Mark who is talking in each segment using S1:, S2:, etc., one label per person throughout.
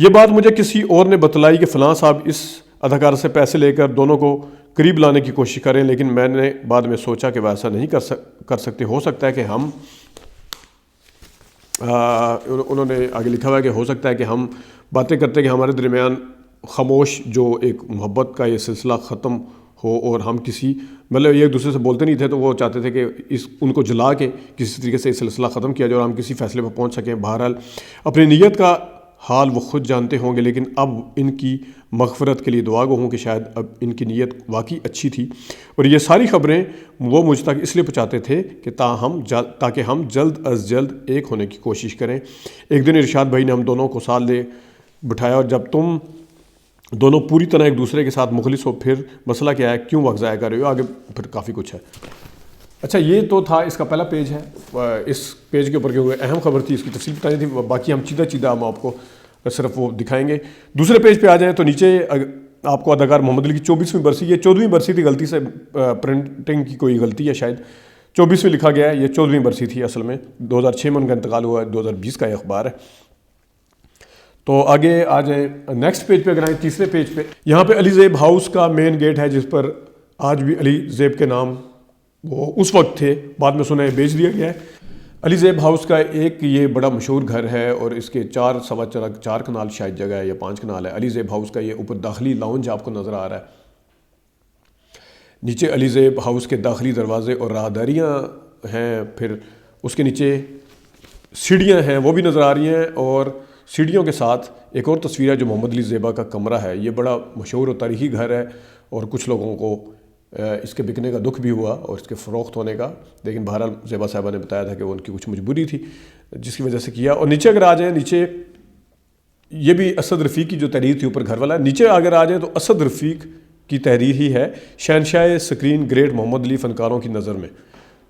S1: یہ بات مجھے کسی اور نے بتلائی کہ فلاں صاحب اس اداکار سے پیسے لے کر دونوں کو قریب لانے کی کوشش کریں، لیکن میں نے بعد میں سوچا کہ ویسا نہیں کر سکتے. ہو سکتا ہے کہ ہم انہوں نے آگے لکھا ہوا ہے کہ ہو سکتا ہے کہ ہم باتیں کرتے کہ ہمارے درمیان خاموش جو ایک محبت کا یہ سلسلہ ختم ہو، اور ہم کسی مطلب ایک دوسرے سے بولتے نہیں تھے، تو وہ چاہتے تھے کہ ان کو جلا کے کسی طریقے سے یہ سلسلہ ختم کیا جائے اور ہم کسی فیصلے پر پہنچ سکیں. بہرحال اپنی نیت کا حال وہ خود جانتے ہوں گے، لیکن اب ان کی مغفرت کے لیے دعا گو ہوں کہ شاید اب ان کی نیت واقعی اچھی تھی. اور یہ ساری خبریں وہ مجھ تک اس لیے پہنچاتے تھے کہ تاکہ ہم جلد از جلد ایک ہونے کی کوشش کریں. ایک دن ارشاد بھائی نے ہم دونوں کو ساتھ لے بٹھایا، اور جب تم دونوں پوری طرح ایک دوسرے کے ساتھ مخلص ہو، پھر مسئلہ کیا ہے، کیوں وقت ضائع کر رہے ہو؟ آگے پھر کافی کچھ ہے. اچھا، یہ تو تھا اس کا پہلا پیج ہے. اس پیج کے اوپر کیونکہ اہم خبر تھی، اس کی تفصیل بتانی تھی، باقی ہم چیدہ ہم آپ کو صرف وہ دکھائیں گے. دوسرے پیج پہ آ جائیں تو نیچے آپ کو اداکار محمد علی کی 24ویں برسی، یہ 14ویں برسی تھی، غلطی سے پرنٹنگ کی کوئی غلطی ہے شاید، 24ویں لکھا گیا ہے، یہ 14ویں برسی تھی اصل میں. 2006 میں ان کا انتقال ہوا ہے، 2020 کا یہ اخبار ہے. تو آگے آ جائیں نیکسٹ پیج پہ. اگر آئیں تیسرے پیج پہ، یہاں پہ علی زیب ہاؤس کا مین گیٹ ہے، جس پر آج بھی علی زیب کے نام وہ اس وقت تھے، بعد میں سنا ہے بیچ دیا گیا ہے. علی زیب ہاؤس کا ایک یہ بڑا مشہور گھر ہے، اور اس کے 4 کنال شاید جگہ ہے یا 5 کنال ہے. علی زیب ہاؤس کا یہ اوپر داخلی لاؤنج آپ کو نظر آ رہا ہے. نیچے علی زیب ہاؤس کے داخلی دروازے اور راہداریاں ہیں، پھر اس کے نیچے سیڑھیاں ہیں وہ بھی نظر آ رہی ہیں، اور سیڑھیوں کے ساتھ ایک اور تصویر ہے جو محمد علی زیبا کا کمرہ ہے. یہ بڑا مشہور اور تاریخی گھر ہے، اور کچھ لوگوں کو اس کے بکنے کا دکھ بھی ہوا اور اس کے فروخت ہونے کا، لیکن بہرحال زیبا صاحبہ نے بتایا تھا کہ وہ ان کی کچھ مجبوری تھی جس کی وجہ سے کیا. اور نیچے اگر آ جائیں، نیچے یہ بھی اسد رفیق کی جو تحریر تھی اوپر گھر والا، نیچے اگر آ جائیں تو اسد رفیق کی تحریر ہی ہے، شہنشاہ اسکرین گریٹ محمد علی فنکاروں کی نظر میں.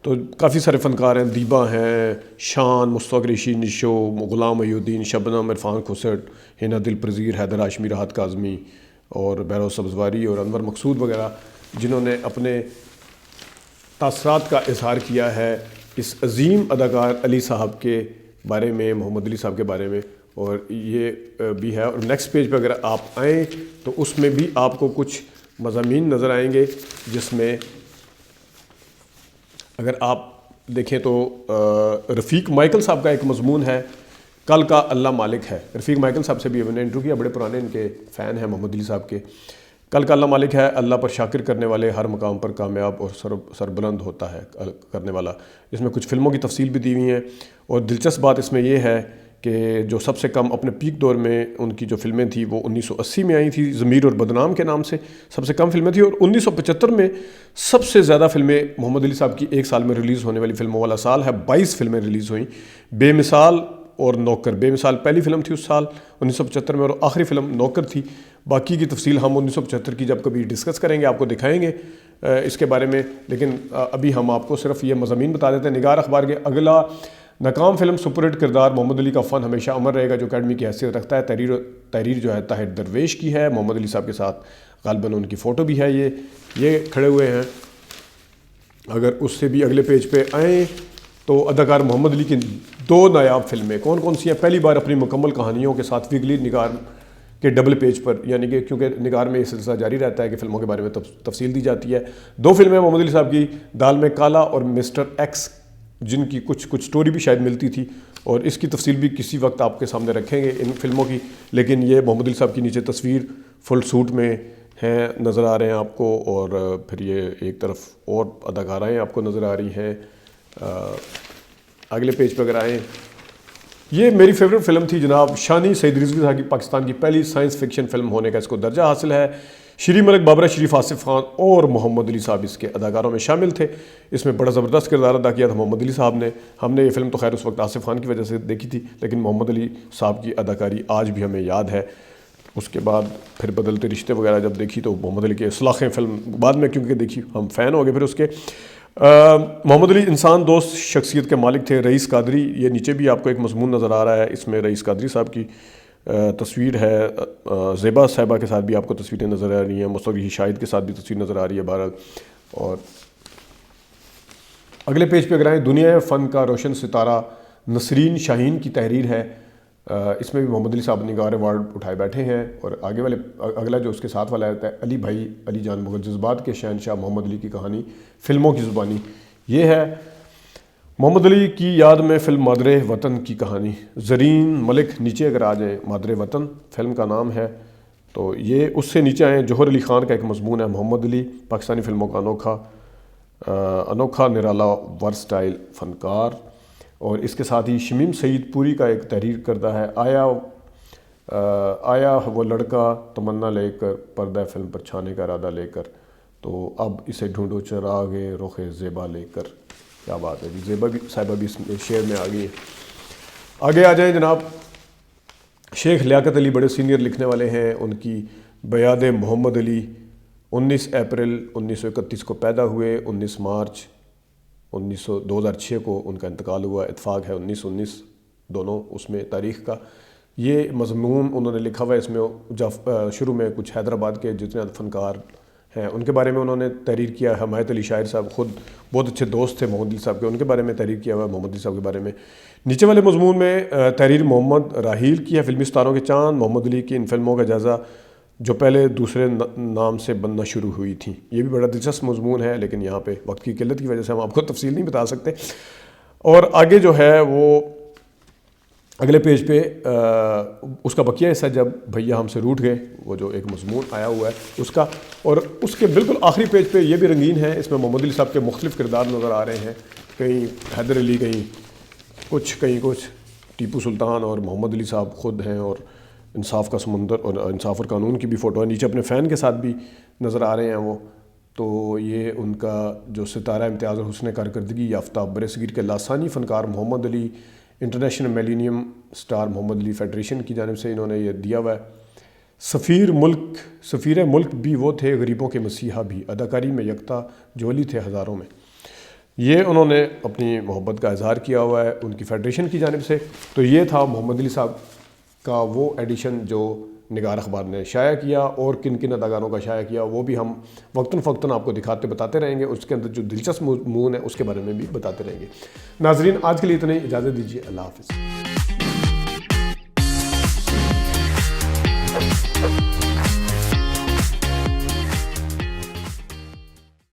S1: تو کافی سارے فنکار ہیں، دیبا ہیں، شان، مشتاق ریشی، نشو، غلام محی الدین، شبنم، عرفان کھسٹ، ہینا دل پذیر، حیدر ہاشمی، راحت کاظمی اور بہروز سبزواری اور انور مقصود وغیرہ، جنہوں نے اپنے تاثرات کا اظہار کیا ہے اس عظیم اداکار علی صاحب کے بارے میں، محمد علی صاحب کے بارے میں. اور یہ بھی ہے. اور نیکسٹ پیج پہ اگر آپ آئیں تو اس میں بھی آپ کو کچھ مضامین نظر آئیں گے، جس میں اگر آپ دیکھیں تو رفیق مائیکل صاحب کا ایک مضمون ہے، کل کا اللہ مالک ہے. رفیق مائیکل صاحب سے بھی میں نے انٹرویو کیا، بڑے پرانے ان کے فین ہیں محمد علی صاحب کے. کل کا اللہ مالک ہے، اللہ پر شاکر کرنے والے ہر مقام پر کامیاب اور سربلند ہوتا ہے کرنے والا. اس میں کچھ فلموں کی تفصیل بھی دی ہوئی ہیں، اور دلچسپ بات اس میں یہ ہے کہ جو سب سے کم اپنے پیک دور میں ان کی جو فلمیں تھیں وہ 1980 میں آئی تھی، ضمیر اور بدنام کے نام سے سب سے کم فلمیں تھیں. اور 1975 میں سب سے زیادہ فلمیں محمد علی صاحب کی ایک سال میں ریلیز ہونے والی فلموں والا سال ہے. 22 فلمیں ریلیز ہوئیں. بے مثال اور نوکر، بے مثال پہلی فلم تھی اس سال 1975 میں، اور آخری فلم نوکر تھی. باقی کی تفصیل ہم 1975 کی جب کبھی ڈسکس کریں گے آپ کو دکھائیں گے اس کے بارے میں، لیکن ابھی ہم آپ کو صرف یہ مضامین بتا دیتے ہیں. نگار اخبار کے اگلا ناکام فلم سپر ہٹ کردار محمد علی کا فن ہمیشہ امر رہے گا، جو اکیڈمی کی حیثیت رکھتا ہے. تحریر جو ہے طاہر درویش کی ہے، محمد علی صاحب کے ساتھ غالباً ان کی فوٹو بھی ہے، یہ کھڑے ہوئے ہیں. اگر اس سے بھی اگلے پیج پہ آئیں تو اداکار محمد علی کی 2 نایاب فلمیں کون کون سی ہیں؟ پہلی بار اپنی مکمل کہانیوں کے ساتھ ویکلی نگار کے ڈبل پیج پر، یعنی کہ کیونکہ نگار میں یہ سلسلہ جاری رہتا ہے کہ فلموں کے بارے میں تفصیل دی جاتی ہے. 2 فلمیں محمد علی صاحب کی، دال میں کالا اور مسٹر ایکس، جن کی کچھ سٹوری بھی شاید ملتی تھی، اور اس کی تفصیل بھی کسی وقت آپ کے سامنے رکھیں گے ان فلموں کی. لیکن یہ محمد علی صاحب کی نیچے تصویر فل سوٹ میں ہیں نظر آ رہے ہیں آپ کو، اور پھر یہ ایک طرف اور اداکارائیں آپ کو نظر آ رہی ہیں. اگلے پیج پہ اگر آئیں، یہ میری فیوریٹ فلم تھی جناب، شانی سعید رضوی صاحب کی پاکستان کی پہلی سائنس فکشن فلم ہونے کا اس کو درجہ حاصل ہے. شری ملک بابرہ شریف، آصف خان اور محمد علی صاحب اس کے اداکاروں میں شامل تھے. اس میں بڑا زبردست کردار ادا کیا تھا محمد علی صاحب نے. ہم نے یہ فلم تو خیر اس وقت آصف خان کی وجہ سے دیکھی تھی، لیکن محمد علی صاحب کی اداکاری آج بھی ہمیں یاد ہے. اس کے بعد پھر بدلتے رشتے وغیرہ جب دیکھی تو محمد علی کے اصلاحیں فلم بعد میں کیونکہ دیکھی ہم فین ہو گئے پھر اس کے. محمد علی انسان دوست شخصیت کے مالک تھے. رئیس قادری، یہ نیچے بھی آپ کو ایک مضمون نظر آ رہا ہے، اس میں رئیس قادری صاحب کی تصویر ہے. زیبا صاحبہ کے ساتھ بھی آپ کو تصویریں نظر آ رہی ہیں، مصطفی شاہد کے ساتھ بھی تصویر نظر آ رہی ہے بہرحال. اور اگلے پیج پہ اگر آئیں، دنیا فن کا روشن ستارہ نسرین شاہین کی تحریر ہے. اس میں بھی محمد علی صاحب نگار ایوارڈ اٹھائے بیٹھے ہیں. اور آگے والے اگلا جو اس کے ساتھ والا آتا ہے علی بھائی علی جان مغل جذبات کے شہنشاہ محمد علی کی کہانی فلموں کی زبانی. یہ ہے محمد علی کی یاد میں فلم مادر وطن کی کہانی. زرین ملک نیچے اگر آ جائیں, مادر وطن فلم کا نام ہے. تو یہ اس سے نیچے آئیں, جوہر علی خان کا ایک مضمون ہے محمد علی پاکستانی فلموں کا انوکھا نرالا ورسٹائل فنکار. اور اس کے ساتھ ہی شمیم سعید پوری کا ایک تحریر کردہ ہے آیا وہ لڑکا تمنا لے کر پردہ فلم پر چھانے کا ارادہ لے کر, تو اب اسے ڈھونڈو چراغ رخ زیبا لے کر. کیا بات ہے جی, زیبا بھی صاحبہ بھی اس شعر میں آ گئی. آگے آ جائیں جناب, شیخ لیاقت علی بڑے سینئر لکھنے والے ہیں. ان کی بیاد محمد علی 19 اپریل 1931 کو پیدا ہوئے, 19 مارچ 2006 کو ان کا انتقال ہوا. اتفاق ہے 19 دونوں اس میں تاریخ کا. یہ مضمون انہوں نے لکھا ہوا ہے. اس میں جب شروع میں کچھ حیدرآباد کے جتنے فنکار ہیں ان کے بارے میں انہوں نے تحریر کیا ہے. حمایت علی شاعر صاحب خود بہت اچھے دوست تھے محمد علی صاحب کے, ان کے بارے میں تحریر کیا ہوا ہے محمد علی صاحب کے بارے میں. نیچے والے مضمون میں تحریر محمد راحیل کی ہے, فلمی ستاروں کے چاند. محمد علی کی ان فلموں کا جائزہ جو پہلے دوسرے نام سے بننا شروع ہوئی تھیں. یہ بھی بڑا دلچسپ مضمون ہے, لیکن یہاں پہ وقت کی قلت کی وجہ سے ہم آپ کو تفصیل نہیں بتا سکتے. اور آگے جو ہے وہ اگلے پیج پہ اس کا بقیہ حصہ جب بھیا ہم سے روٹھ گئے, وہ جو ایک مضمون آیا ہوا ہے اس کا. اور اس کے بالکل آخری پیج پہ یہ بھی رنگین ہے, اس میں محمد علی صاحب کے مختلف کردار نظر آ رہے ہیں. کہیں حیدر علی, کہیں کچھ ٹیپو سلطان, اور محمد علی صاحب خود ہیں, اور انصاف کا سمندر اور انصاف اور قانون کی بھی فوٹو ہے. نیچے اپنے فین کے ساتھ بھی نظر آ رہے ہیں وہ. تو یہ ان کا جو ستارہ امتیاز اور حسن کارکردگی یافتہ برصغیر کے لاسانی فنکار محمد علی انٹرنیشنل میلینیم سٹار محمد علی فیڈریشن کی جانب سے انہوں نے یہ دیا ہوا ہے. سفیر ملک بھی وہ تھے, غریبوں کے مسیحا بھی, اداکاری میں یکتا جولی تھے ہزاروں میں. یہ انہوں نے اپنی محبت کا اظہار کیا ہوا ہے ان کی فیڈریشن کی جانب سے. تو یہ تھا محمد علی صاحب کا وہ ایڈیشن جو نگار اخبار نے شائع کیا, اور کن کن اداکاروں کا شائع کیا وہ بھی ہم وقتاً فوقتاً آپ کو بتاتے رہیں گے. اس کے اندر جو دلچسپ مضمون ہے اس کے بارے میں بھی بتاتے رہیں گے. ناظرین, آج کے لیے اتنے, اجازت دیجیے, اللہ حافظ.